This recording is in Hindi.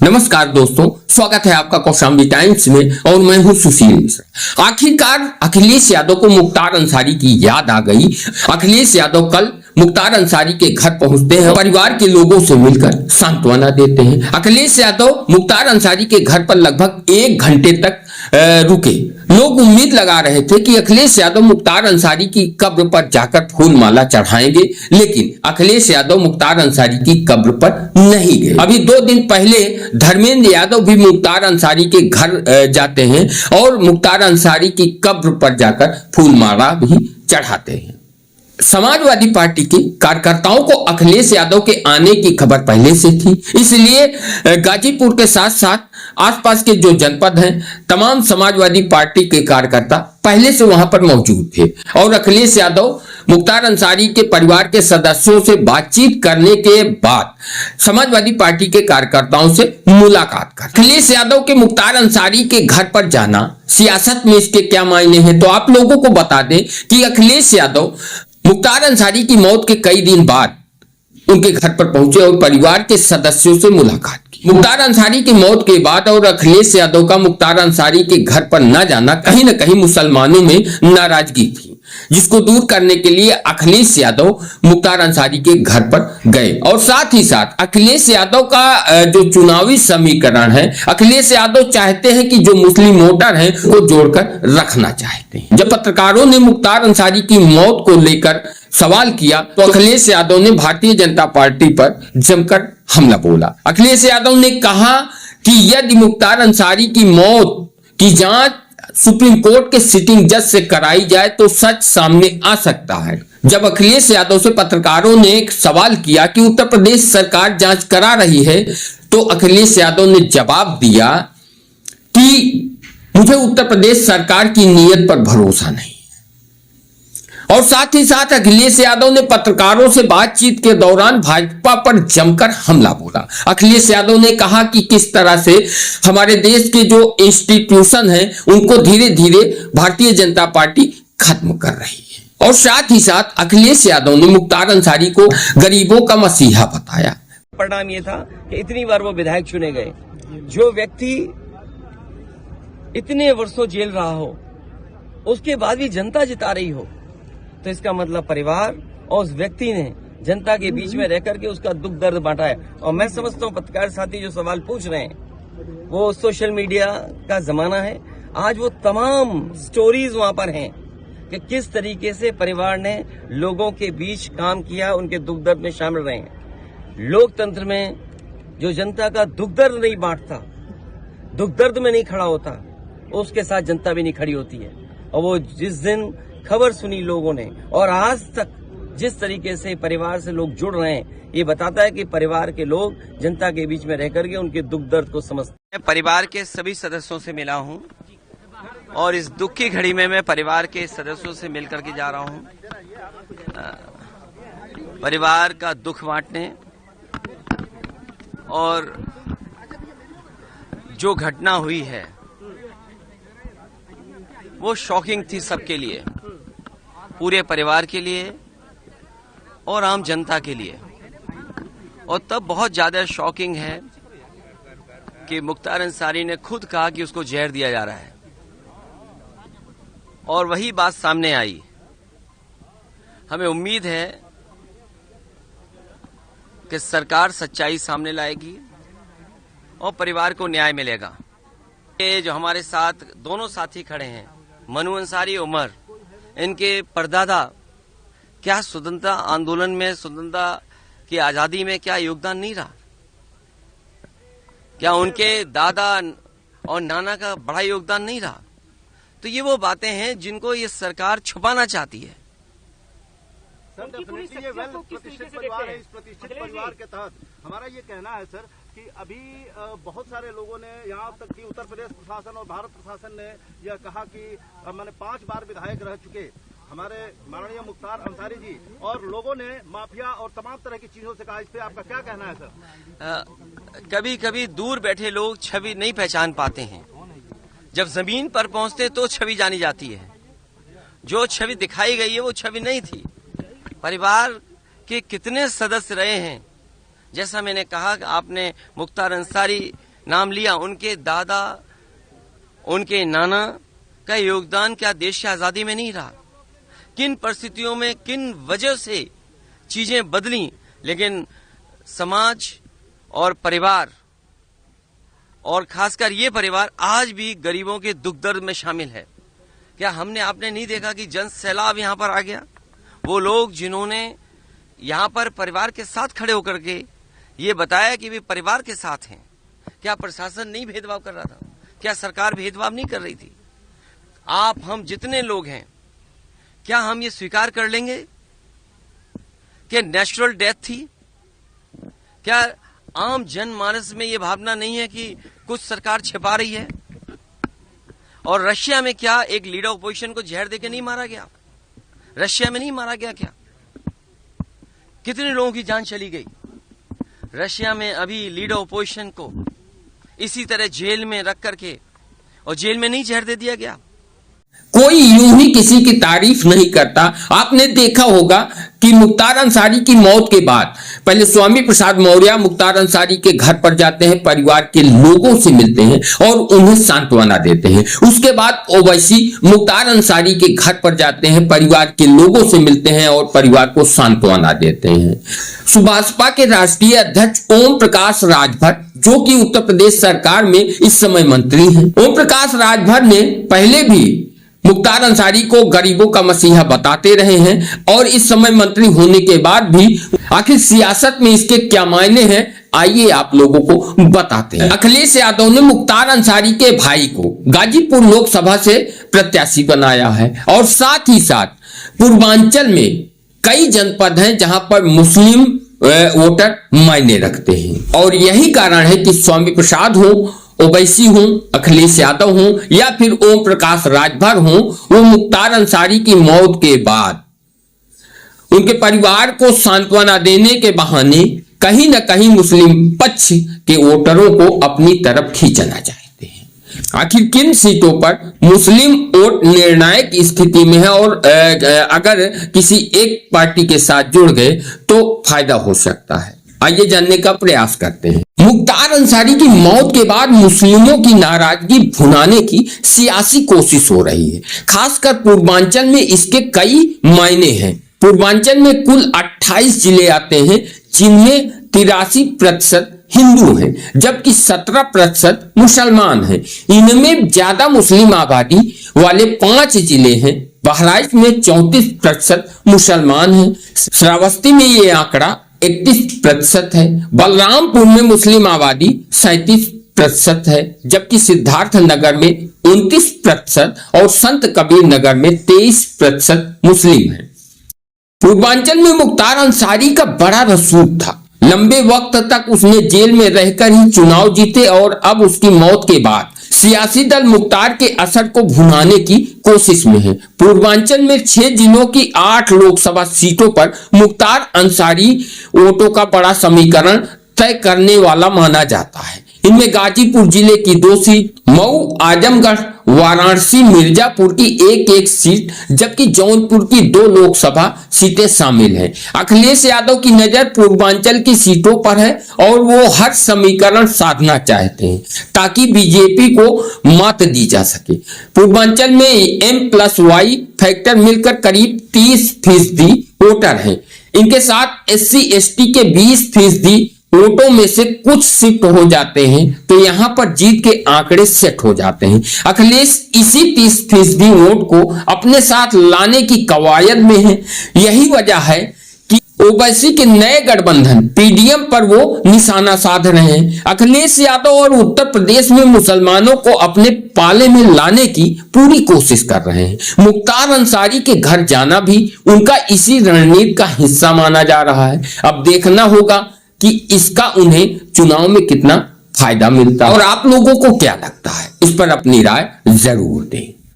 नमस्कार दोस्तों, स्वागत है आपका कौशाम्बी टाइम्स में और मैं हूं सुशील मिश्रा। आखिरकार अखिलेश यादव को मुख्तार अंसारी की याद आ गई। अखिलेश यादव कल मुख्तार अंसारी के घर पहुंचते हैं, परिवार के लोगों से मिलकर सांत्वना देते हैं। अखिलेश यादव मुख्तार अंसारी के घर पर लगभग 1 घंटे तक रुके। लोग उम्मीद लगा रहे थे कि अखिलेश यादव मुख्तार अंसारी की कब्र पर जाकर फूल माला चढ़ाएंगे, लेकिन अखिलेश यादव मुख्तार अंसारी की कब्र पर नहीं गए। अभी 2 दिन पहले धर्मेंद्र यादव भी मुख्तार अंसारी के घर जाते हैं और मुख्तार अंसारी की कब्र पर जाकर फूल माला भी चढ़ाते हैं। समाजवादी पार्टी के कार्यकर्ताओं को अखिलेश यादव के आने की खबर पहले से थी, इसलिए गाजीपुर के साथ साथ आसपास के जो जनपद हैं, तमाम समाजवादी पार्टी के कार्यकर्ता पहले से वहां पर मौजूद थे और अखिलेश यादव मुख्तार अंसारी के परिवार के सदस्यों से बातचीत करने के बाद समाजवादी पार्टी के कार्यकर्ताओं से मुलाकात कर अखिलेश यादव के मुख्तार अंसारी के घर पर जाना, सियासत में इसके क्या मायने हैं, तो आप लोगों को बता दें कि अखिलेश यादव मुख्तार अंसारी की मौत के कई दिन बाद उनके घर पर पहुंचे और परिवार के सदस्यों से मुलाकात की। मुख्तार अंसारी की मौत के बाद और अखिलेश यादव का मुख्तार अंसारी के घर पर न जाना कहीं न कहीं मुसलमानों में नाराजगी थी, जिसको दूर करने के लिए अखिलेश यादव मुख्तार अंसारी के घर पर गए। और साथ ही साथ अखिलेश यादव का जो चुनावी समीकरण है, अखिलेश यादव चाहते हैं कि जो मुस्लिम वोटर हैं वो जोड़कर रखना चाहते हैं। जब पत्रकारों ने मुख्तार अंसारी की मौत को लेकर सवाल किया तो अखिलेश यादव ने भारतीय जनता पार्टी पर जमकर हमला बोला। अखिलेश यादव ने कहा कि यदि मुख्तार अंसारी की मौत की जांच सुप्रीम कोर्ट के सिटिंग जज से कराई जाए तो सच सामने आ सकता है। जब अखिलेश यादव से पत्रकारों ने एक सवाल किया कि उत्तर प्रदेश सरकार जांच करा रही है, तो अखिलेश यादव ने जवाब दिया कि मुझे उत्तर प्रदेश सरकार की नीयत पर भरोसा नहीं। और साथ ही साथ अखिलेश यादव ने पत्रकारों से बातचीत के दौरान भाजपा पर जमकर हमला बोला। अखिलेश यादव ने कहा कि किस तरह से हमारे देश के जो इंस्टीट्यूशन हैं उनको धीरे धीरे भारतीय जनता पार्टी खत्म कर रही है। और साथ ही साथ अखिलेश यादव ने मुख्तार अंसारी को गरीबों का मसीहा बताया। परिणाम ये था कि इतनी बार वो विधायक चुने गए। जो व्यक्ति इतने वर्षों जेल रहा हो, उसके बाद भी जनता जिता रही हो, तो इसका मतलब परिवार और उस व्यक्ति ने जनता के बीच में रहकर के उसका दुख दर्द बांटा है। और मैं समझता हूँ पत्रकार साथी जो सवाल पूछ रहे हैं, वो सोशल मीडिया का जमाना है। आज वो तमाम स्टोरीज वहां पर हैं कि किस तरीके से परिवार ने लोगों के बीच काम किया, उनके दुख दर्द में शामिल रहे हैं। लोकतंत्र में जो जनता का दुख दर्द नहीं बांटता, दुख दर्द में नहीं खड़ा होता, उसके साथ जनता भी नहीं खड़ी होती है। और वो जिस दिन खबर सुनी लोगों ने और आज तक जिस तरीके से परिवार से लोग जुड़ रहे हैं, ये बताता है कि परिवार के लोग जनता के बीच में रहकर के उनके दुख दर्द को समझते हैं। मैं परिवार के सभी सदस्यों से मिला हूं और इस दुख की घड़ी में मैं परिवार के सदस्यों से मिलकर के जा रहा हूं, परिवार का दुख बांटने। और जो घटना हुई है वो शॉकिंग थी सबके लिए, पूरे परिवार के लिए और आम जनता के लिए। और तब बहुत ज्यादा शॉकिंग है कि मुख्तार अंसारी ने खुद कहा कि उसको जहर दिया जा रहा है और वही बात सामने आई। हमें उम्मीद है कि सरकार सच्चाई सामने लाएगी और परिवार को न्याय मिलेगा। ये जो हमारे साथ दोनों साथी खड़े हैं, मनु अंसारी, उमर, इनके परदादा क्या स्वतंत्रता आंदोलन में, स्वतंत्रता की आजादी में क्या योगदान नहीं रहा? क्या उनके दादा और नाना का बड़ा योगदान नहीं रहा? तो ये वो बातें हैं जिनको ये सरकार छुपाना चाहती है। सर, डेफिनेटली ये प्रतिष्ठित परिवार है। इस प्रतिष्ठित परिवार के तहत हमारा ये कहना है सर कि अभी बहुत सारे लोगों ने, यहाँ तक कि उत्तर प्रदेश प्रशासन और भारत प्रशासन ने यह कहा कि मैंने 5 बार विधायक रह चुके हमारे माननीय मुख्तार अंसारी जी, और लोगों ने माफिया और तमाम तरह की चीजों से कहा। इस पे आपका क्या कहना है सर? कभी कभी दूर बैठे लोग छवि नहीं पहचान पाते हैं, जब जमीन पर पहुंचते तो छवि जानी जाती है। जो छवि दिखाई गई है वो छवि नहीं थी। परिवार के कितने सदस्य रहे हैं, जैसा मैंने कहा कि आपने मुख्तार अंसारी नाम लिया, उनके दादा, उनके नाना का योगदान क्या देश की आजादी में नहीं रहा? किन परिस्थितियों में, किन वजह से चीजें बदली, लेकिन समाज और परिवार, और खासकर ये परिवार आज भी गरीबों के दुख दर्द में शामिल है। क्या आपने नहीं देखा कि जन सैलाब यहां पर आ गया? वो लोग जिन्होंने यहां पर परिवार के साथ खड़े होकर के ये बताया कि वे परिवार के साथ हैं। क्या प्रशासन नहीं भेदभाव कर रहा था? क्या सरकार भेदभाव नहीं कर रही थी? हम जितने लोग हैं, क्या हम ये स्वीकार कर लेंगे कि नेचुरल डेथ थी? क्या आम जनमानस में ये भावना नहीं है कि कुछ सरकार छिपा रही है? और रशिया में क्या एक लीडर ऑपोजिशन को जहर देके नहीं मारा गया? रशिया में नहीं मारा गया क्या? कितने लोगों की जान चली गई? रशिया में अभी लीडर ऑपोजिशन को इसी तरह जेल में रख करके, और जेल में नहीं जहर दे दिया गया? कोई यूं ही किसी की तारीफ नहीं करता। आपने देखा होगा कि मुख्तार अंसारी की मौत के बाद पहले स्वामी प्रसाद मौर्य मुख्तार अंसारी के घर पर जाते हैं, परिवार के लोगों से मिलते हैं और उन्हें सांत्वना देते हैं। उसके बाद ओवैसी मुख्तार अंसारी के घर पर जाते हैं, परिवार के लोगों से मिलते हैं और परिवार को सांत्वना देते हैं। सुभाषपा के राष्ट्रीय अध्यक्ष ओम प्रकाश राजभर, जो कि उत्तर प्रदेश सरकार में इस समय मंत्री हैं, ओम प्रकाश राजभर ने पहले भी मुख्तार अंसारी को गरीबों का मसीहा बताते रहे हैं और इस समय मंत्री होने के बाद भी आखिर सियासत में इसके क्या मायने हैं, आइए आप लोगों को बताते हैं। अखिलेश यादव ने मुख्तार अंसारी के भाई को गाजीपुर लोकसभा से प्रत्याशी बनाया है और साथ ही साथ पूर्वांचल में कई जनपद हैं जहां पर मुस्लिम वोटर मायने रखते हैं और यही कारण है कि स्वामी प्रसाद हो, ओवैसी हूं, अखिलेश यादव हूं या फिर ओम प्रकाश राजभर हूं, वो मुख्तार अंसारी की मौत के बाद उनके परिवार को सांत्वना देने के बहाने कहीं ना कहीं मुस्लिम पक्ष के वोटरों को अपनी तरफ खींचना चाहते हैं। आखिर किन सीटों पर मुस्लिम वोट निर्णायक स्थिति में है और अगर किसी एक पार्टी के साथ जुड़ गए तो फायदा हो सकता है, आइए जानने का प्रयास करते हैं। मुख्तार अंसारी की मौत के बाद मुस्लिमों की नाराजगी भुनाने की सियासी कोशिश हो रही है। खासकर पूर्वांचल में इसके कई मायने हैं। पूर्वांचल में कुल 28 जिले आते हैं जिनमें 83% हिंदू हैं, जबकि 17% मुसलमान हैं। इनमें ज्यादा मुस्लिम आबादी वाले 5 जिले हैं। बहराइच में 34% मुसलमान हैं। श्रावस्ती में ये आंकड़ा 31% है। बलरामपुर में मुस्लिम आबादी 37% है, जबकि सिद्धार्थ नगर में 29% और संत कबीर नगर में 23% मुस्लिम है। पूर्वांचल में मुख्तार अंसारी का बड़ा रसूख था। लंबे वक्त तक उसने जेल में रहकर ही चुनाव जीते और अब उसकी मौत के बाद सियासी दल मुख्तार के असर को भुनाने की कोशिश में है। पूर्वांचल में 6 जिलों की 8 लोकसभा सीटों पर मुख्तार अंसारी वोटों का बड़ा समीकरण तय करने वाला माना जाता है। इनमें गाजीपुर जिले की 2 सीट, मऊ, आजमगढ़, वाराणसी, मिर्जापुर की एक सीट, जबकि जौनपुर की 2 लोकसभा सीटें शामिल हैं। अखिलेश यादव की नजर पूर्वांचल की सीटों पर है और वो हर समीकरण साधना चाहते हैं ताकि बीजेपी को मात दी जा सके। पूर्वांचल में M+Y फैक्टर मिलकर करीब 30% वोटर हैं। इनके साथ SC ST के 20% वोटों में से कुछ शिफ्ट हो जाते हैं तो यहां पर जीत के आंकड़े सेट हो जाते हैं। अखिलेश इसी 30% वोट को अपने साथ लाने की कवायद में है। यही वजह है कि ओवैसी के नए गठबंधन PDM पर वो निशाना साध रहे हैं। अखिलेश यादव और उत्तर प्रदेश में मुसलमानों को अपने पाले में लाने की पूरी कोशिश कर रहे हैं। मुख्तार अंसारी के घर जाना भी उनका इसी रणनीति का हिस्सा माना जा रहा है। अब देखना होगा कि इसका उन्हें चुनाव में कितना फायदा मिलता है और आप लोगों को क्या लगता है, इस पर अपनी राय जरूर दें।